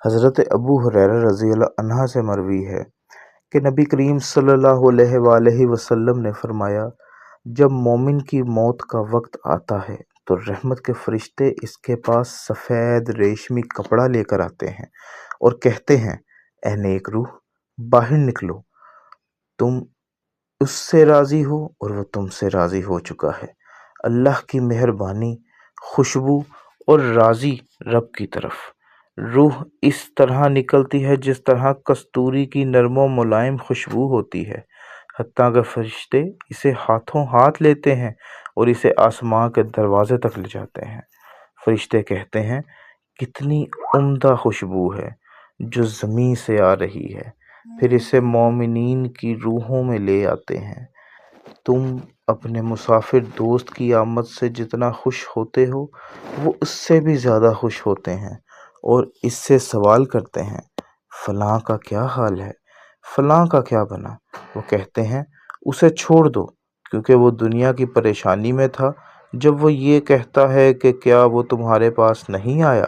حضرت ابو ہریرہ رضی اللہ عنہ سے مروی ہے کہ نبی کریم صلی اللہ علیہ وآلہ وسلم نے فرمایا، جب مومن کی موت کا وقت آتا ہے تو رحمت کے فرشتے اس کے پاس سفید ریشمی کپڑا لے کر آتے ہیں اور کہتے ہیں، اے نیک روح، باہر نکلو، تم اس سے راضی ہو اور وہ تم سے راضی ہو چکا ہے۔ اللہ کی مہربانی، خوشبو اور راضی رب کی طرف۔ روح اس طرح نکلتی ہے جس طرح کستوری کی نرم و ملائم خوشبو ہوتی ہے، حتیٰ کہ فرشتے اسے ہاتھوں ہاتھ لیتے ہیں اور اسے آسمان کے دروازے تک لے جاتے ہیں۔ فرشتے کہتے ہیں، کتنی عمدہ خوشبو ہے جو زمین سے آ رہی ہے، پھر اسے مومنین کی روحوں میں لے آتے ہیں۔ تم اپنے مسافر دوست کی آمد سے جتنا خوش ہوتے ہو وہ اس سے بھی زیادہ خوش ہوتے ہیں اور اس سے سوال کرتے ہیں، فلاں کا کیا حال ہے، فلاں کا کیا بنا؟ وہ کہتے ہیں، اسے چھوڑ دو کیونکہ وہ دنیا کی پریشانی میں تھا۔ جب وہ یہ کہتا ہے کہ کیا وہ تمہارے پاس نہیں آیا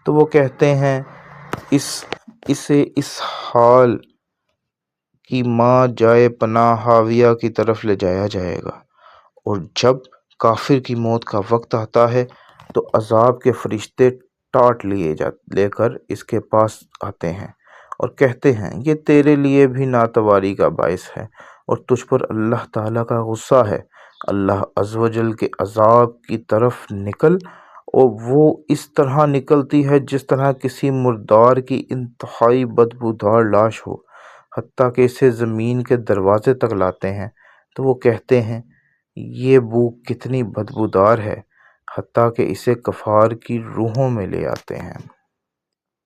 تو وہ کہتے ہیں، اسے اس حال کی ماں جائے پناہ ہاویہ کی طرف لے جایا جائے گا۔ اور جب کافر کی موت کا وقت آتا ہے تو عذاب کے فرشتے ٹاٹ لے کر اس کے پاس آتے ہیں اور کہتے ہیں، یہ تیرے لیے بھی ناتواری کا باعث ہے اور تجھ پر اللہ تعالیٰ کا غصہ ہے۔ اللہ عز و جل کے عذاب کی طرف نکل، اور وہ اس طرح نکلتی ہے جس طرح کسی مردار کی انتہائی بدبودار لاش ہو، حتیٰ کہ اسے زمین کے دروازے تک لاتے ہیں تو وہ کہتے ہیں، یہ بو کتنی بدبودار ہے، حتیٰ کہ اسے کفار کی روحوں میں لے آتے ہیں۔